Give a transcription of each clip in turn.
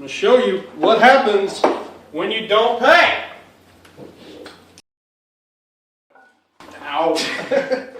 going to show you what happens when you don't pay. Ow.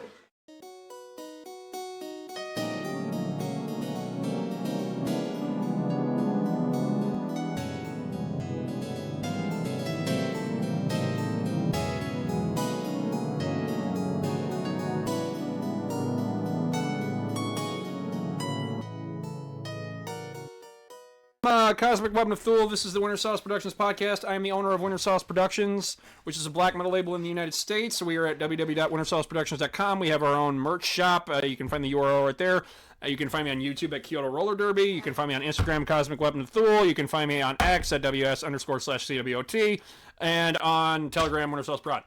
Cosmic Weapon of Thule. This is the Winter Sauce Productions podcast. I am the owner of Winter Sauce Productions, which is a black metal label in the United States. We are at www.wintersauceproductions.com. We have our own merch shop. You can find the URL right there. You can find me on YouTube at Kyoto Roller Derby. You can find me on Instagram, Cosmic Weapon of Thule. You can find me on X at ws_/CWOT. And on Telegram, Winter Sauce Prod.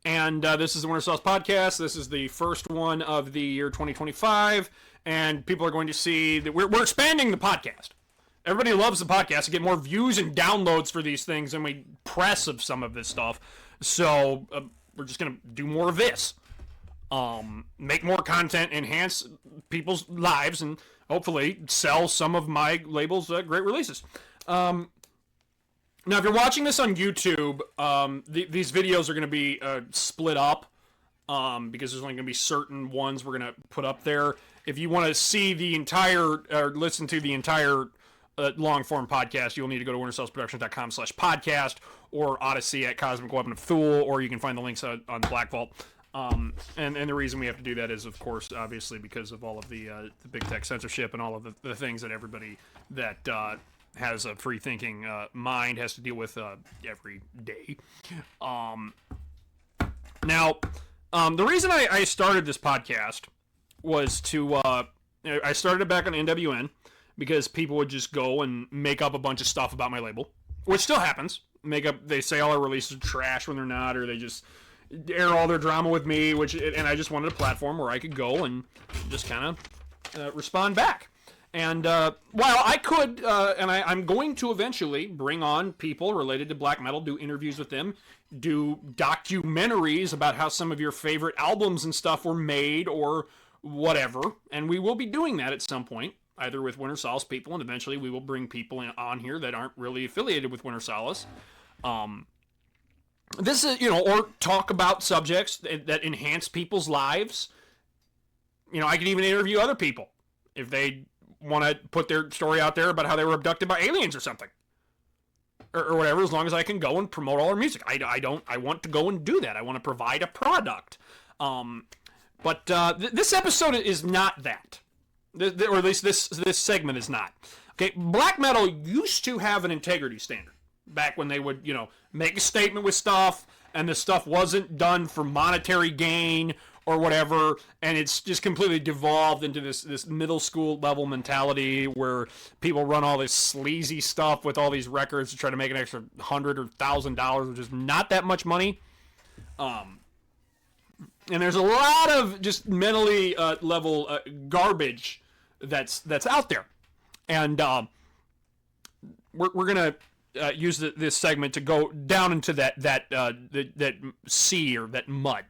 And this is the Winter Sauce podcast. This is the first one of the year 2025. And people are going to see that we're expanding the podcast. Everybody loves the podcast. To get more views and downloads for these things than we press of some of this stuff. So we're just going to do more of this. Make more content, enhance people's lives, and hopefully sell some of my label's great releases. Now, if you're watching this on YouTube, these videos are going to be split up because there's only going to be certain ones we're going to put up there. If you want to see the entire, or listen to the entire long-form podcast, you'll need to go to wintersauceproductions.com/podcast or Odyssey at Cosmic Weapon of Thule, or you can find the links on the Black Vault. And the reason we have to do that is, of course, obviously because of all of the big tech censorship and all of the things that everybody that has a free-thinking mind has to deal with every day. Now, the reason I started this podcast was to... I started it back on NWN, because people would just go and make up a bunch of stuff about my label, which still happens. They say all our releases are trash when they're not, or they just air all their drama with me, and I just wanted a platform where I could go and just kind of respond back. And while I could, and I'm going to eventually bring on people related to black metal, do interviews with them, do documentaries about how some of your favorite albums and stuff were made or whatever, and we will be doing that at some point, either with Winter Solace people, and eventually we will bring people on here that aren't really affiliated with Winter Solace. This is, or talk about subjects that enhance people's lives. I could even interview other people if they want to put their story out there about how they were abducted by aliens or something. Or whatever, as long as I can go and promote all our music. I want to go and do that. I want to provide a product. But this episode is not that. Or at least this segment is not. Okay, black metal used to have an integrity standard back when they would, make a statement with stuff, and the stuff wasn't done for monetary gain or whatever, and it's just completely devolved into this middle school level mentality where people run all this sleazy stuff with all these records to try to make an extra $100 or $1,000, which is not that much money. And there's a lot of just mentally level garbage that's out there, and we're gonna use this segment to go down into that sea or that mud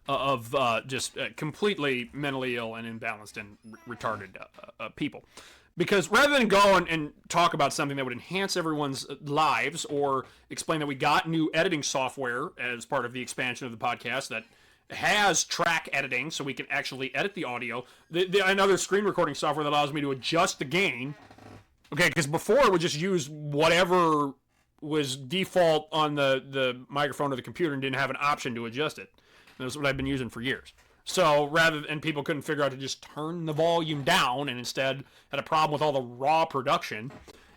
of just completely mentally ill and imbalanced and retarded people. Because rather than go and talk about something that would enhance everyone's lives, or explain that we got new editing software as part of the expansion of the podcast that has track editing, so we can actually edit the audio. Another screen recording software that allows me to adjust the gain. Okay, because before it would just use whatever was default on the microphone or the computer and didn't have an option to adjust it. And that's what I've been using for years. So and people couldn't figure out to just turn the volume down, and instead had a problem with all the raw production.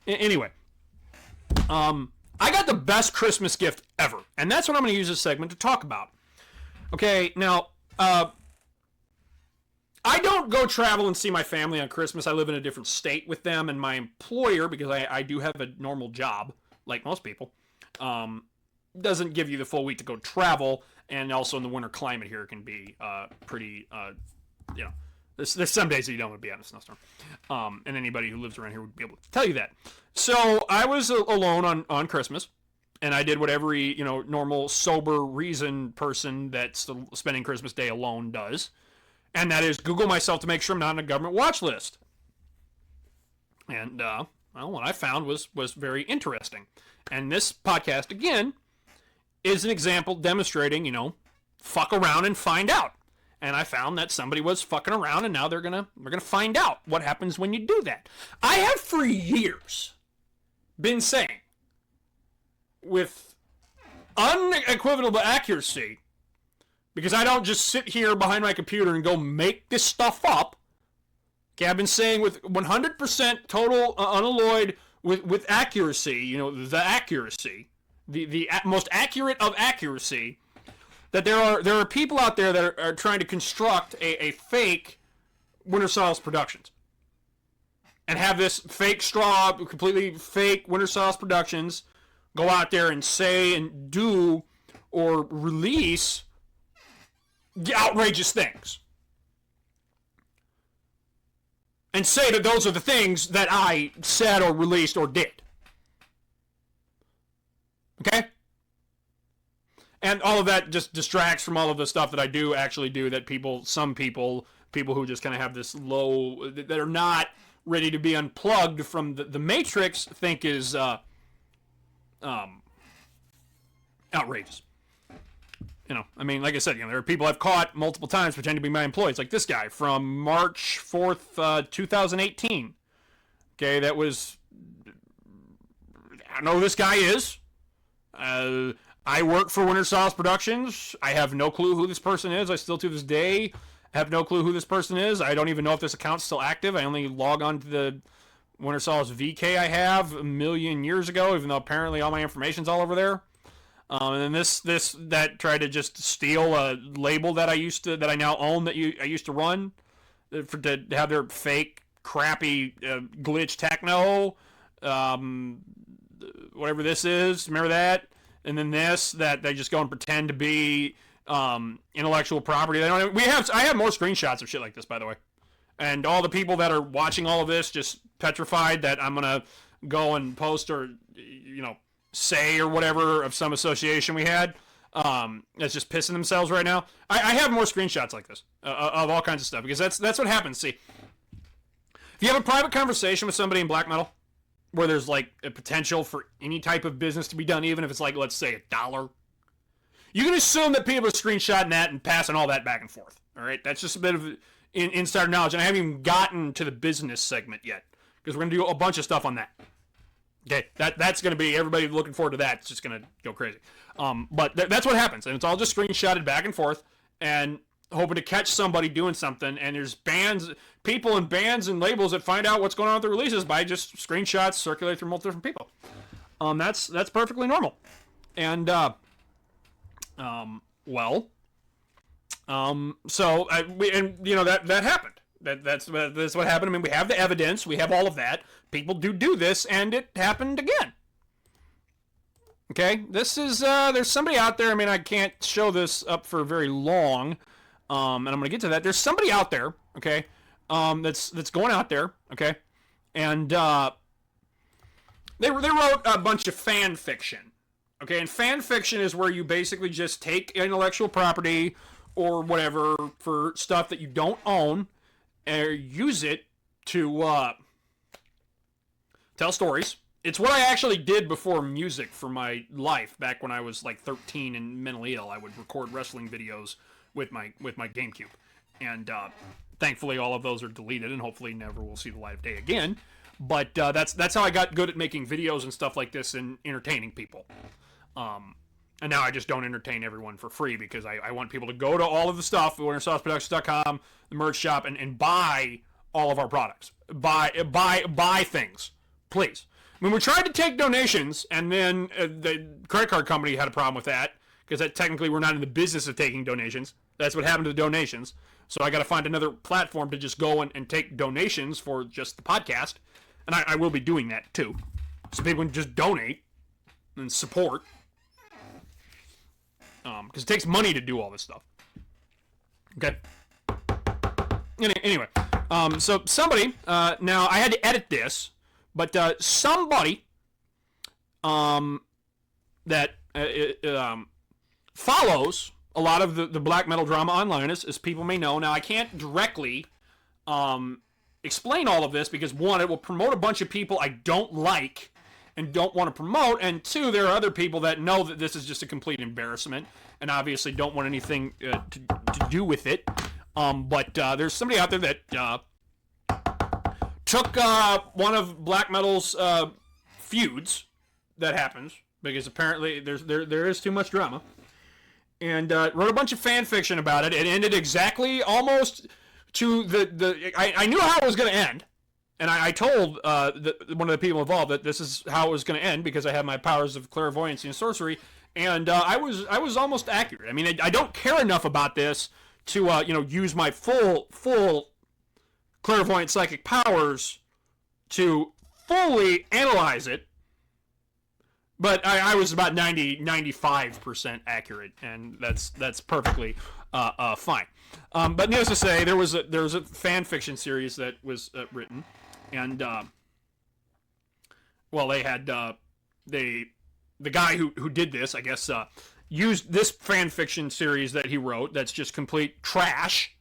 Anyway, I got the best Christmas gift ever, and that's what I'm going to use this segment to talk about. Okay, now, I don't go travel and see my family on Christmas. I live in a different state with them, and my employer, because I do have a normal job, like most people, doesn't give you the full week to go travel, and also in the winter climate here, it can be pretty, there's some days that you don't want to be out in a snowstorm, and anybody who lives around here would be able to tell you that. So I was alone on Christmas. And I did what every, normal, sober, reasoned person that's spending Christmas Day alone does. And that is Google myself to make sure I'm not on a government watch list. And Well, what I found was very interesting. And this podcast, again, is an example demonstrating, fuck around and find out. And I found that somebody was fucking around, and now they're gonna find out what happens when you do that. I have for years been saying, with unequivocal accuracy, because I don't just sit here behind my computer and go make this stuff up. Okay, I've been saying with 100% total unalloyed with accuracy, the accuracy, the most accurate of accuracy, that there are people out there that are trying to construct a fake Winter Solace Productions and have this fake straw, completely fake Winter Solace Productions go out there and say and do or release outrageous things. And say that those are the things that I said or released or did. Okay? And all of that just distracts from all of the stuff that I do actually do, that some people who just kind of have this low, that are not ready to be unplugged from the matrix, think is outrageous. Like I said, there are people I've caught multiple times pretending to be my employees, like this guy from March 4th, 2018. Okay, that was, I don't know who this guy is. I work for Winter Solace Productions. I have no clue who this person is. I still, to this day, have no clue who this person is. I don't even know if this account's still active. I only log on to the Winter Solace VK I have a million years ago, even though apparently all my information's all over there. And then that tried to just steal a label that I now own, I used to run, to have their fake, crappy, glitch techno, whatever this is. Remember that? And then that they just go and pretend to be intellectual property. I have more screenshots of shit like this, by the way. And all the people that are watching all of this just petrified that I'm gonna go and post or say or whatever of some association we had, that's just pissing themselves right now. I have more screenshots like this of all kinds of stuff, because that's what happens. See, if you have a private conversation with somebody in black metal where there's like a potential for any type of business to be done, even if it's like, let's say, $1, you can assume that people are screenshotting that and passing all that back and forth. All right, that's just a bit of insider knowledge, and I haven't even gotten to the business segment yet, because we're gonna do a bunch of stuff on that. Okay, that's going to be, everybody looking forward to that. It's just going to go crazy. But that's what happens, and it's all just screenshotted back and forth, and hoping to catch somebody doing something. And there's people in bands and labels that find out what's going on with the releases by just screenshots circulated through multiple different people. That's perfectly normal. And that happened. That's what happened. We have the evidence. We have all of that. People do this, and it happened again. Okay, this is there's somebody out there. I can't show this up for very long, and I'm gonna get to that. There's somebody out there, okay, that's going out there, okay, and they wrote a bunch of fan fiction, okay, and fan fiction is where you basically just take intellectual property or whatever for stuff that you don't own, and use it to tell stories. It's what I actually did before music for my life, back when I was like 13 and mentally ill. I would record wrestling videos with my GameCube, and thankfully all of those are deleted and hopefully never will see the light of day again. But that's how I got good at making videos and stuff like this and entertaining people. And now I just don't entertain everyone for free, because I want people to go to all of the stuff, wintersauceproductions.com, the merch shop, and buy all of our products. Buy things, please. We tried to take donations, and then the credit card company had a problem with that, because technically we're not in the business of taking donations. That's what happened to the donations. So I got to find another platform to just go and take donations for just the podcast. And I will be doing that too, so people can just donate and support. Because it takes money to do all this stuff. Okay. Anyway, so somebody, now I had to edit this, but somebody that follows a lot of the black metal drama online, as people may know. Now, I can't directly explain all of this because, one, it will promote a bunch of people I don't like and don't want to promote, and two, there are other people that know that this is just a complete embarrassment and obviously don't want anything to do with it. But there's somebody out there that took one of black metal's feuds that happens, because apparently there is too much drama, and wrote a bunch of fan fiction about it. It ended exactly almost to I knew how it was going to end, and I told one of the people involved that this is how it was going to end because I have my powers of clairvoyancy and sorcery, and I was almost accurate. I mean, I don't care enough about this to use my full clairvoyant psychic powers to fully analyze it. But I was about 95% accurate, and that's perfectly fine. But needless to say, there was a fan fiction series that was written, and they had the guy who did this, I guess, used this fan fiction series that he wrote that's just complete trash,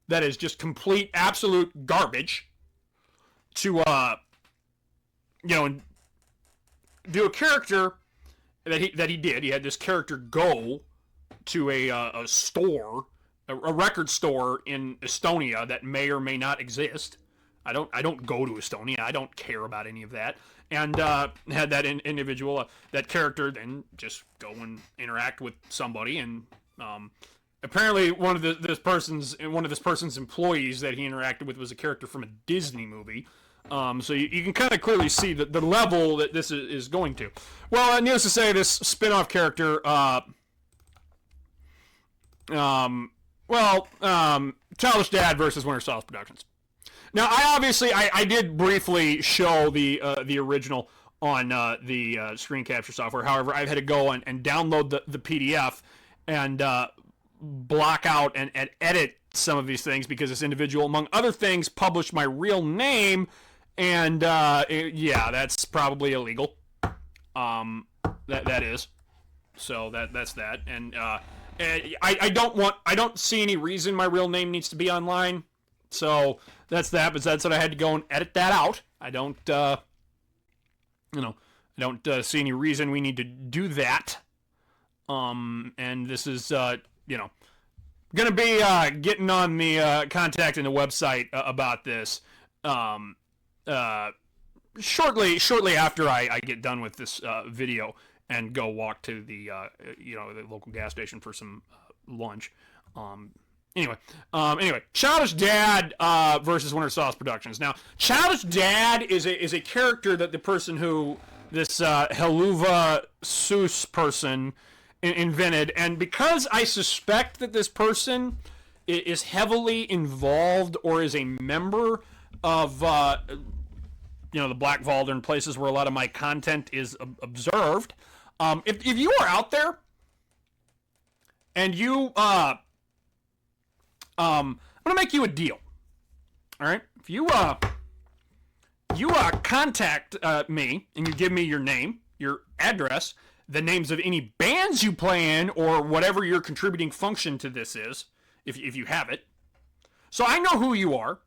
that is just complete absolute garbage, to do a character that he did. He had this character go to a store, a record store in Estonia that may or may not exist. I don't go to Estonia. I don't care about any of that. And had that individual, that character, then just go and interact with somebody. And apparently, one of this person's employees that he interacted with was a character from a Disney movie. So you can kind of clearly see the level that this is going to. Well, needless to say, this spin-off character, Childish Dad versus Winter Solace Productions. Now, I did briefly show the original on the screen capture software. However, I've had to go and download the PDF and block out and edit some of these things because this individual, among other things, published my real name. And that's probably illegal. That is. So that's that. And I don't see any reason my real name needs to be online. So that's that. But that's what I had to go and edit that out. I don't see any reason we need to do that. And this is gonna be getting on the contacting the website about this. Shortly after I get done with this video and go walk to the the local gas station for some lunch. Anyway, Childish Dad versus Winter Solace Productions. Now, Childish Dad is a character that the person who this Helluva Seuss person invented, and because I suspect that this person is heavily involved or is a member of the Black Vault and places where a lot of my content is observed. If you are out there and you I'm gonna make you a deal. All right, if you contact me and you give me your name, your address, the names of any bands you play in, or whatever your contributing function to this is, if you have it, so I know who you are.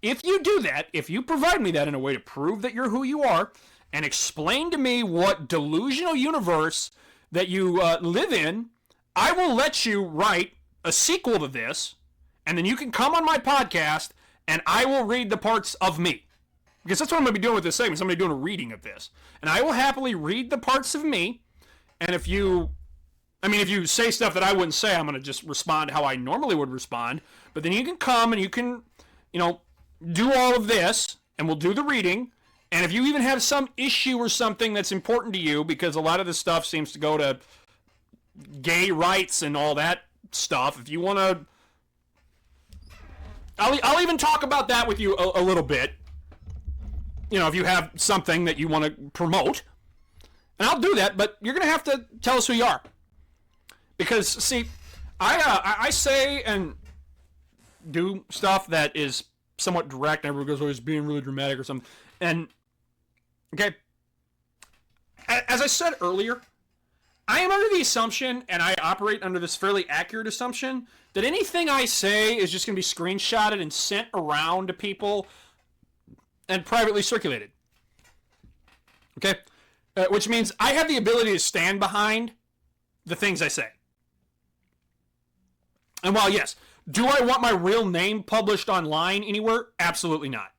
If you do that, if you provide me that in a way to prove that you're who you are, and explain to me what delusional universe that you live in, I will let you write a sequel to this, and then you can come on my podcast, and I will read the parts of me. Because that's what I'm going to be doing with this segment. I'm going to be doing a reading of this. And I will happily read the parts of me, and if you say stuff that I wouldn't say, I'm going to just respond how I normally would respond. But then you can come and you can, do all of this, and we'll do the reading. And if you even have some issue or something that's important to you, because a lot of this stuff seems to go to gay rights and all that stuff, if you want to, I'll even talk about that with you a little bit. If you have something that you want to promote, and I'll do that, but you're going to have to tell us who you are. Because, see, I say and do stuff that is somewhat direct, and everyone goes, oh, he's being really dramatic or something. And, okay, as I said earlier, I am under the assumption, and I operate under this fairly accurate assumption, that anything I say is just going to be screenshotted and sent around to people and privately circulated. Okay? Which means I have the ability to stand behind the things I say. And while, yes, do I want my real name published online anywhere? Absolutely not.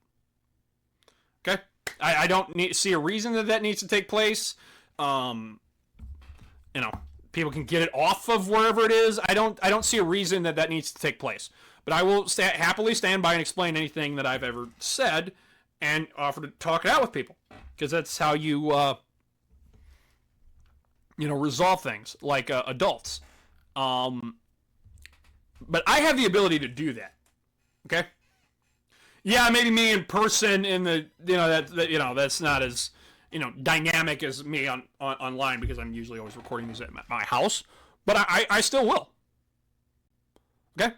Okay? I don't see a reason that needs to take place. People can get it off of wherever it is. I don't see a reason that needs to take place. But I will happily stand by and explain anything that I've ever said and offer to talk it out with people. Because that's how you, resolve things like adults. But I have the ability to do that. Okay? Yeah, maybe me in person in the, that's not as, dynamic as me online because I'm usually always recording these at my house. But I still will. Okay?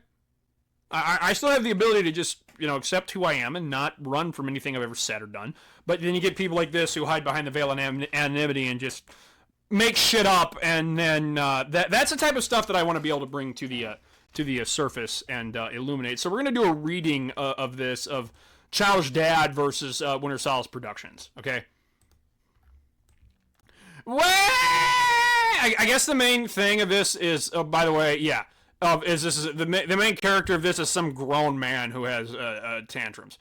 I still have the ability to just, accept who I am and not run from anything I've ever said or done. But then you get people like this who hide behind the veil of anonymity and just make shit up. And then that's the type of stuff that I want to be able to bring to the surface and illuminate. So we're going to do a reading of this, of Childish Dad versus Winter Solace Productions. Okay? Well, I guess the main thing of this is, by the way, yeah. The main character of this is some grown man who has tantrums.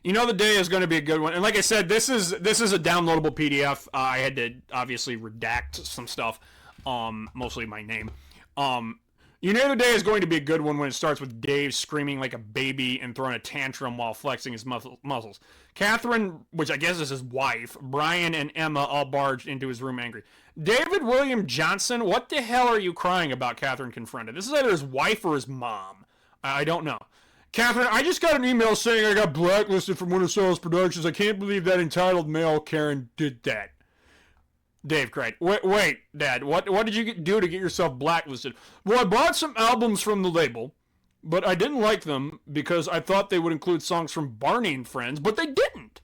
The day is going to be a good one. And like I said, this is a downloadable PDF. I had to obviously redact some stuff, mostly my name. The day is going to be a good one when it starts with Dave screaming like a baby and throwing a tantrum while flexing his muscles. Catherine, which I guess is his wife, Brian, and Emma all barged into his room angry. David William Johnson, what the hell are you crying about? Catherine confronted. This is either his wife or his mom. I don't know. Catherine, I just got an email saying I got blacklisted from Winter Solace Productions. I can't believe that entitled male Karen did that. Dave cried. Wait, Dad, what did you do to get yourself blacklisted? Well, I bought some albums from the label, but I didn't like them because I thought they would include songs from Barney and Friends, but they didn't.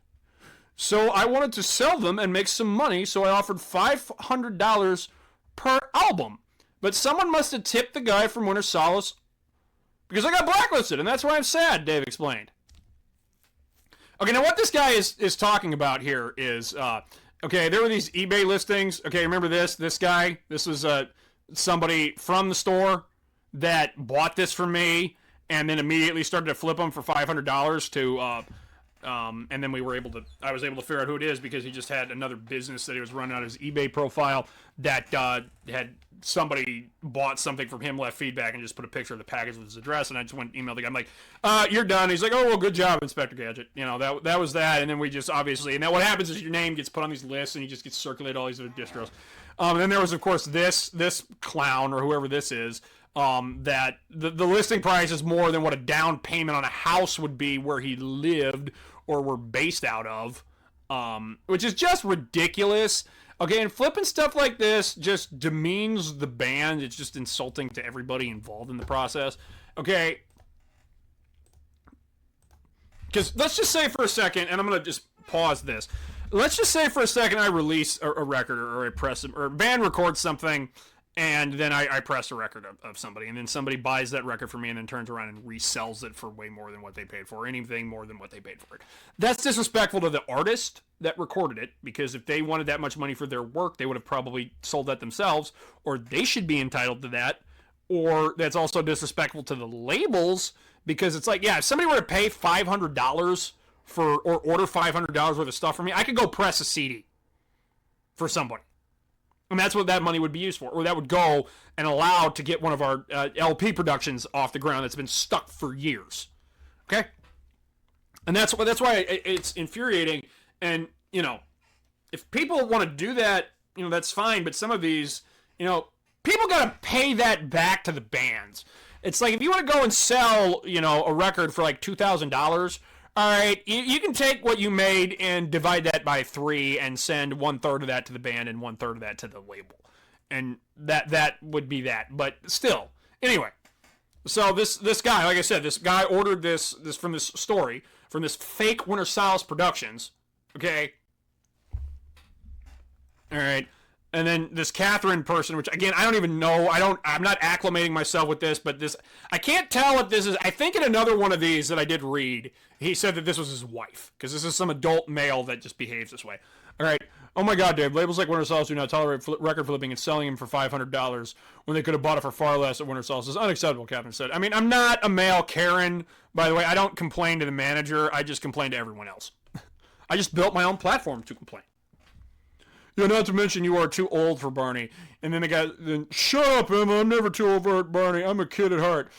So I wanted to sell them and make some money, so I offered $500 per album. But someone must have tipped the guy from Winter Solace because I got blacklisted, and that's why I'm sad, Dave explained. Okay, now what this guy is talking about here is, okay, there were these eBay listings. Okay, remember this? This guy, this was somebody from the store that bought this from me and then immediately started to flip them for $500 to... and then I was able to figure out who it is because he just had another business that he was running on his eBay profile that had somebody bought something from him, left feedback, and just put a picture of the package with his address. And I just went emailed the guy. I'm like, you're done. He's like, oh, well, good job, Inspector Gadget. That was that. And then we just obviously, and then what happens is your name gets put on these lists and you just get circulated all these other distros. And then there was, of course, this clown or whoever this is, that the listing price is more than what a down payment on a house would be where he lived or were based out of, which is just ridiculous. Okay, and flipping stuff like this just demeans the band. It's just insulting to everybody involved in the process. Okay, because let's just say for a second, and I'm going to just pause this. Let's just say for a second I release a record or a band records something, and then I press a record of somebody, and then somebody buys that record from me and then turns around and resells it for way more than what they paid for, or anything more than what they paid for it. That's disrespectful to the artist that recorded it, because if they wanted that much money for their work, they would have probably sold that themselves, or they should be entitled to that. Or that's also disrespectful to the labels, because it's like, yeah, if somebody were to pay $500 or order $500 worth of stuff from me, I could go press a CD for somebody. And that's what that money would be used for, or that would go and allow to get one of our LP productions off the ground that's been stuck for years. Okay? And that's why it's infuriating. And, if people want to do that, that's fine. But some of these, people got to pay that back to the bands. It's like, if you want to go and sell, a record for like $2,000, all right, you can take what you made and divide that by 3 and send 1/3 of that to the band and 1/3 of that to the label. And that would be that. But still, anyway. So this guy, like I said, this guy ordered this from this story, from this fake Winter Solace Productions. Okay. All right. And then this Catherine person, which again, I don't even know. I'm not acclimating myself with this, but this, I can't tell if this is, I think in another one of these that I did read, he said that this was his wife, because this is some adult male that just behaves this way. All right. Oh my God, Dave. Labels like Winter Solace do not tolerate record flipping and selling them for $500 when they could have bought it for far less at Winter Solace. Is unacceptable, Catherine said. I mean, I'm not a male Karen, by the way. I don't complain to the manager. I just complain to everyone else. I just built my own platform to complain. Yeah, not to mention you are too old for Barney. And then the guy, shut up, Emma. I'm never too old for Barney. I'm a kid at heart.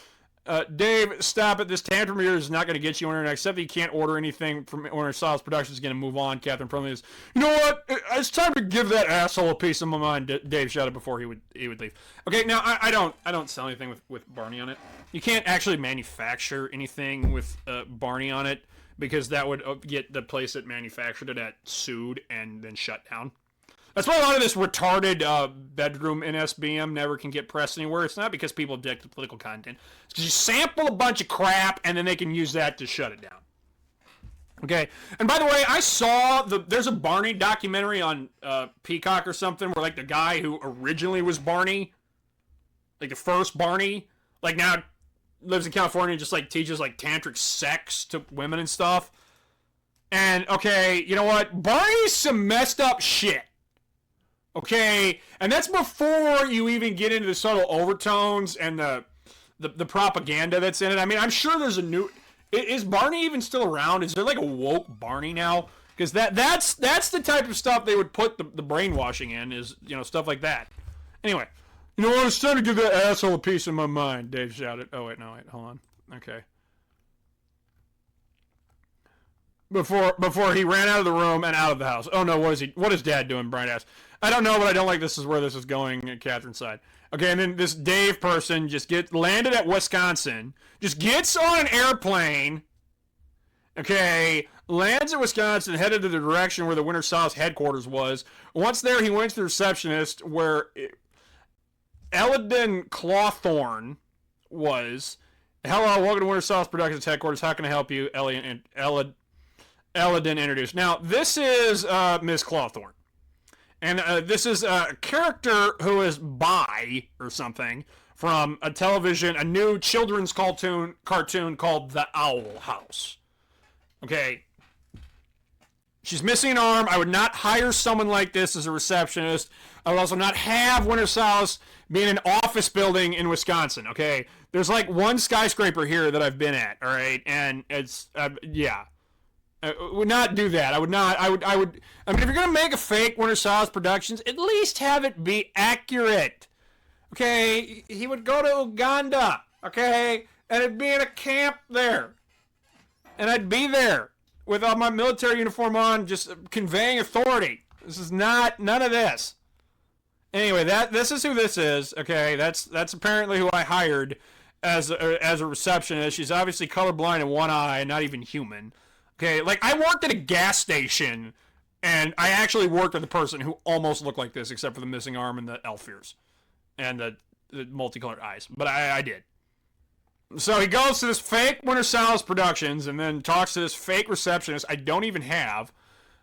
Dave, stop it. This tantrum here is not going to get you anywhere. Except that you can't order anything from Winter Solace Productions. Is going to move on. Catherine probably is. You know what? It's time to give that asshole a piece of my mind. Dave shouted before he would leave. Okay, now I don't sell anything with Barney on it. You can't actually manufacture anything with Barney on it, because that would get the place that manufactured it at sued and then shut down. That's why a lot of this retarded bedroom NSBM never can get pressed anywhere. It's not because people object to political content. It's because you sample a bunch of crap and then they can use that to shut it down. Okay? And by the way, I saw there's a Barney documentary on Peacock or something where like the guy who originally was Barney, like the first Barney, like now lives in California and just like teaches like tantric sex to women and stuff. And okay, you know what? Barney's some messed up shit. Okay, and that's before you even get into the subtle overtones and the propaganda that's in it. I mean, I'm sure there's a new... Is Barney even still around? Is there like a woke Barney now? Because that's the type of stuff they would put the brainwashing in, is, you know, stuff like that. Anyway, you know what? It's time to give that asshole a piece of my mind, Dave shouted. Oh, wait, hold on. Okay. Before he ran out of the room and out of the house. Oh no, what is Dad doing? Brian asked. I don't know, but I don't like this is where this is going at Catherine's side. Okay, and then this Dave person just landed at Wisconsin, just gets on an airplane, okay, lands at Wisconsin, headed to the direction where the Winter Solace headquarters was. Once there, he went to the receptionist where Eladin Clawthorne was. Hello, welcome to Winter Solace Productions headquarters. How can I help you? Eladin introduced. Now, this is Miss Clawthorne. And this is a character who is bi or something from a new children's cartoon called The Owl House. Okay. She's missing an arm. I would not hire someone like this as a receptionist. I would also not have Winter Solace be in an office building in Wisconsin. Okay. There's like one skyscraper here that I've been at. All right. And it's, yeah. I would not do that. I would. I mean, if you're going to make a fake Winter Solace Productions, at least have it be accurate. Okay? He would go to Uganda. Okay? And it'd be in a camp there. And I'd be there with all my military uniform on, just conveying authority. This is none of this. Anyway, this is who this is. Okay? That's apparently who I hired as a receptionist. She's obviously colorblind in one eye and not even human. Okay, like, I worked at a gas station, and I actually worked with a person who almost looked like this, except for the missing arm and the elf ears, and the multicolored eyes, but I did. So he goes to this fake Winter Solace Productions, and then talks to this fake receptionist I don't even have,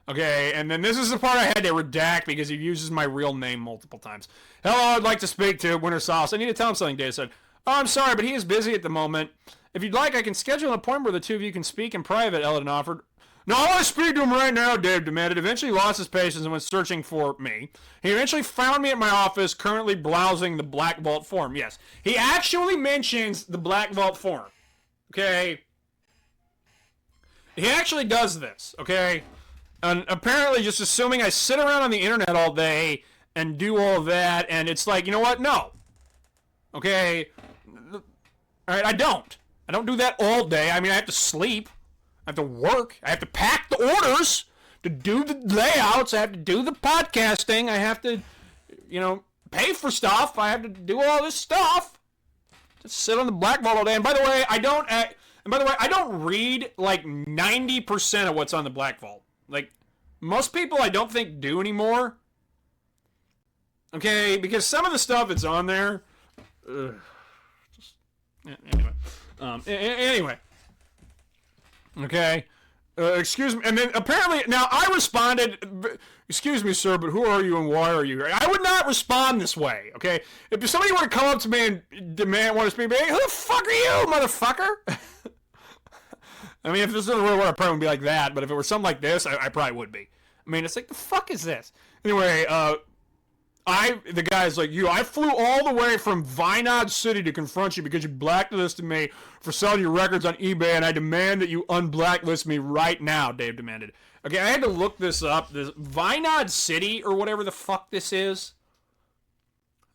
okay, and then this is the part I had to redact, because he uses my real name multiple times. Hello, I'd like to speak to Winter Solace. I need to tell him something, Dave said. Oh, I'm sorry, but he is busy at the moment. If you'd like, I can schedule an appointment where the two of you can speak in private, Eldon offered. No, I want to speak to him right now, Dave demanded. Eventually lost his patience and went searching for me. He eventually found me at my office, currently browsing the Black Vault forum. Yes, he actually mentions the Black Vault forum. Okay? He actually does this, okay? And apparently just assuming I sit around on the internet all day and do all of that, and it's like, you know what? No. Okay? All right, I don't do that all day. I mean, I have to sleep. I have to work. I have to pack the orders to do the layouts. I have to do the podcasting. I have to, you know, pay for stuff. I have to do all this stuff. Just sit on the Black Vault all day. And by the way, I don't read like 90% of what's on the Black Vault. Like, most people I don't think do anymore. Okay, because some of the stuff that's on there, anyway. Anyway. Okay. Excuse me. And then apparently, now I responded, excuse me, sir, but who are you and why are you here? I would not respond this way, okay? If somebody were to come up to me and want to speak to me, who the fuck are you, motherfucker? I mean, if this is the real world, I probably wouldn't be like that, but if it were something like this, I probably would be. I mean, it's like, the fuck is this? Anyway, the guy's like, I flew all the way from Vinod City to confront you because you blacklisted me for selling your records on eBay, and I demand that you unblacklist me right now, Dave demanded. Okay, I had to look this up. This Vinod City, or whatever the fuck this is.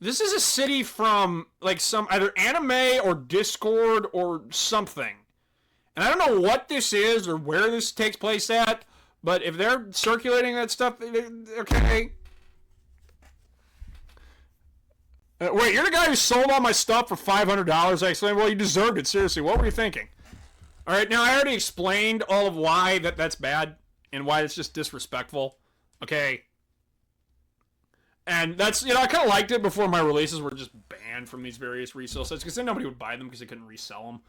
This is a city from, like, some either anime or Discord or something. And I don't know what this is or where this takes place at, but if they're circulating that stuff, okay. Wait, you're the guy who sold all my stuff for $500? I exclaimed. Well, you deserved it. Seriously, what were you thinking? All right, now I already explained all of why that's bad and why it's just disrespectful. Okay. And that's, I kind of liked it before my releases were just banned from these various resale sites because then nobody would buy them because they couldn't resell them.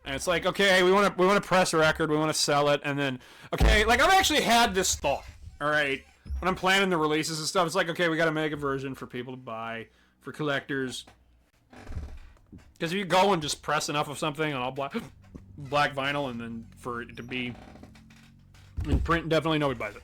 And it's like, okay, we want to press a record, we want to sell it, and then, okay, like I've actually had this thought, all right, when I'm planning the releases and stuff. It's like, okay, we got to make a version for people to buy, for collectors, because if you go and just press enough of something on all black vinyl, and then for it to be in print, definitely nobody buys it.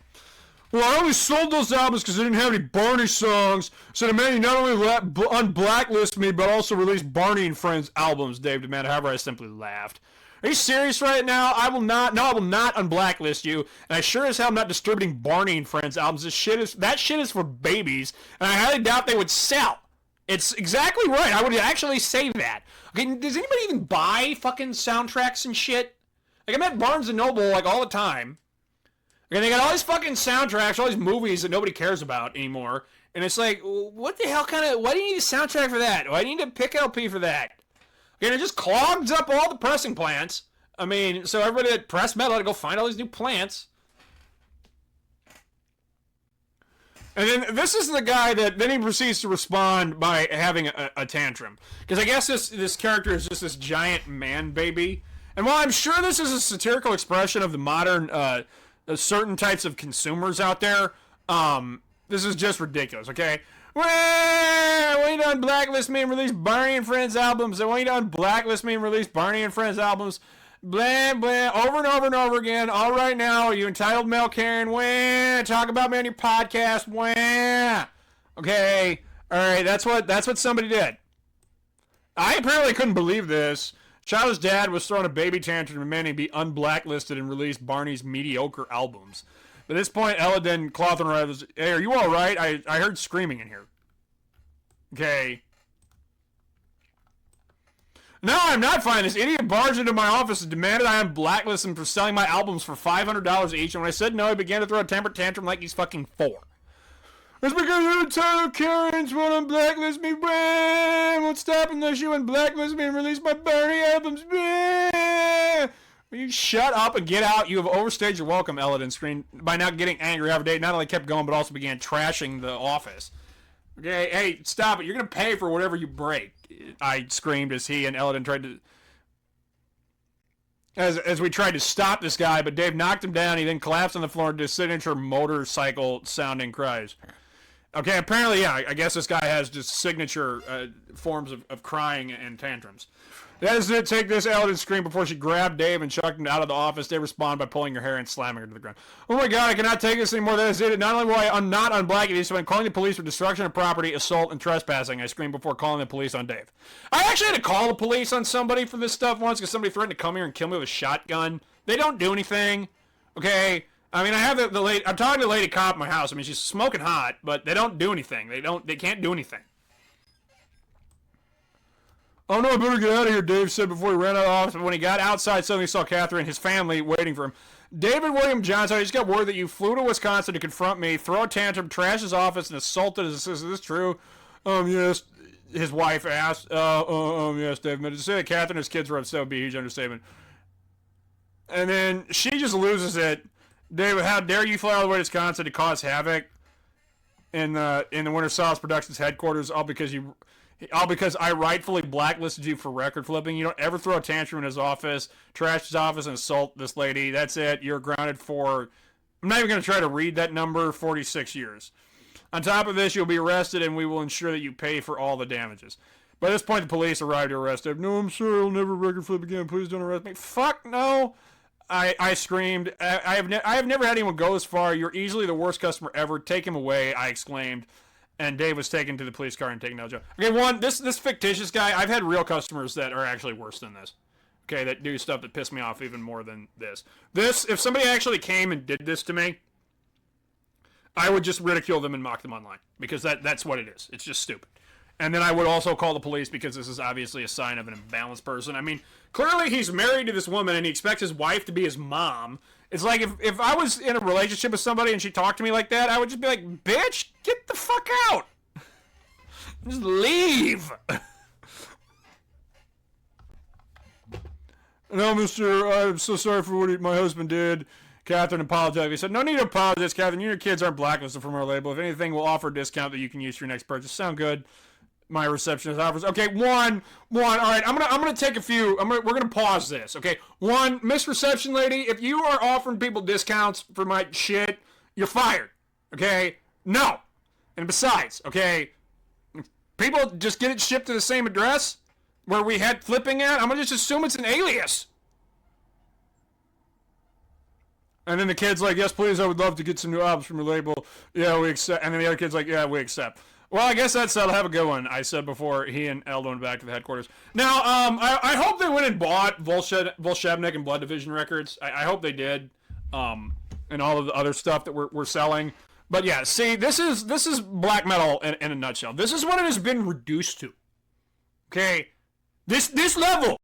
Well, I only sold those albums because they didn't have any Barney songs, so the man, you not only unblacklist me, but also release Barney and Friends albums, Dave demanded. However, I simply laughed. Are you serious right now? I will not unblacklist you, and I sure as hell am not distributing Barney and Friends albums. That shit is for babies, and I highly doubt they would sell. It's exactly right. I would actually say that. Okay, does anybody even buy fucking soundtracks and shit? Like, I'm at Barnes & Noble, like, all the time. And they got all these fucking soundtracks, all these movies that nobody cares about anymore. And it's like, what the hell why do you need a soundtrack for that? Why do you need a pick LP for that? And it just clogs up all the pressing plants. I mean, so everybody that press metal had to go find all these new plants. And then this is the guy that then he proceeds to respond by having a tantrum. Because I guess this character is just this giant man baby. And while I'm sure this is a satirical expression of the modern certain types of consumers out there, this is just ridiculous, okay? I want you to unblacklist me and release Barney and Friends albums. I want you to unblacklist me and release Barney and Friends albums. Blah, blah, over and over and over again. All right now, you entitled male Karen. Talk about me on your podcast. Okay, all right, that's what somebody did. I apparently couldn't believe this. Childish Dad was throwing a baby tantrum demanding be unblacklisted and release Barney's mediocre albums. At this point, Ella then Clawthorne was, hey, are you all right? I heard screaming in here. Okay. No, I'm not fine. This idiot barged into my office and demanded I unblacklist him for selling my albums for $500 each. And when I said no, he began to throw a temper tantrum like he's fucking 4. It's because you're entitled Karens won't unblacklist me. Won't stop unless you unblacklist me and release my Barney albums. Will you shut up and get out? You have overstayed your welcome, Eldon screamed. By now getting angry every day, not only kept going, but also began trashing the office. Okay, hey, stop it. You're going to pay for whatever you break. I screamed as he and Eldon tried to... As we tried to stop this guy, but Dave knocked him down. He then collapsed on the floor and did signature motorcycle-sounding cries. Okay, apparently, yeah, I guess this guy has just signature forms of crying and tantrums. That is it. Take this, Eldon screamed before she grabbed Dave and chucked him out of the office. Dave responded by pulling her hair and slamming her to the ground. Oh my God, I cannot take this anymore. That is it. Not only will I not unblack you, but I'm calling the police for destruction of property, assault, and trespassing. I screamed before calling the police on Dave. I actually had to call the police on somebody for this stuff once because somebody threatened to come here and kill me with a shotgun. They don't do anything. Okay? I mean, I have the lady... I'm talking to the lady cop in my house. I mean, she's smoking hot, but they don't do anything. They can't do anything. Oh no, I better get out of here, Dave said before he ran out of the office. But when he got outside, suddenly he saw Catherine and his family waiting for him. David William Johnson, I just got word that you flew to Wisconsin to confront me, throw a tantrum, trash his office, and assaulted his assistant. Is this true? Yes. His wife asked. Yes, David. To say that Catherine and his kids were upset would be a huge understatement. And then she just loses it. David, how dare you fly all the way to Wisconsin to cause havoc in the Winter Solace Productions headquarters, all because you All because I rightfully blacklisted you for record flipping. You don't ever throw a tantrum in his office, trash his office, and assault this lady. That's it. You're grounded for, I'm not even going to try to read that number, 46 years. On top of this, you'll be arrested, and we will ensure that you pay for all the damages. By this point, the police arrived to arrest him. No, I'm sorry, I'll never record flip again. Please don't arrest me. Fuck no. I screamed. I have never had anyone go as far. You're easily the worst customer ever. Take him away, I exclaimed. And Dave was taken to the police car and taken out of jail. Okay, this fictitious guy, I've had real customers that are actually worse than this. Okay, that do stuff that piss me off even more than this. If somebody actually came and did this to me, I would just ridicule them and mock them online. Because that's what it is. It's just stupid. And then I would also call the police because this is obviously a sign of an imbalanced person. I mean, clearly he's married to this woman and he expects his wife to be his mom. It's like if I was in a relationship with somebody and she talked to me like that, I would just be like, bitch, get the fuck out. Just leave. No, mister, I'm so sorry for what my husband did. Catherine apologized. He said, no need to apologize, Catherine. You and your kids aren't blacklisted from our label. If anything, we'll offer a discount that you can use for your next purchase. Sound good? My receptionist offers. Okay, one. All right, I'm gonna take a few. We're gonna pause this. Okay, one, Miss Reception Lady, if you are offering people discounts for my shit, you're fired. Okay, no. And besides, okay, people just get it shipped to the same address where we had flipping at. I'm gonna just assume it's an alias. And then the kid's like, yes, please, I would love to get some new albums from your label. Yeah, we accept. And then the other kid's like, yeah, we accept. Well, I guess that's settled. Have a good one, I said before he and Eldo went back to the headquarters. Now, I hope they went and bought Volshevnik and Blood Division records. I hope they did, and all of the other stuff that we're selling. But yeah, see, this is black metal in a nutshell. This is what it has been reduced to. Okay, this level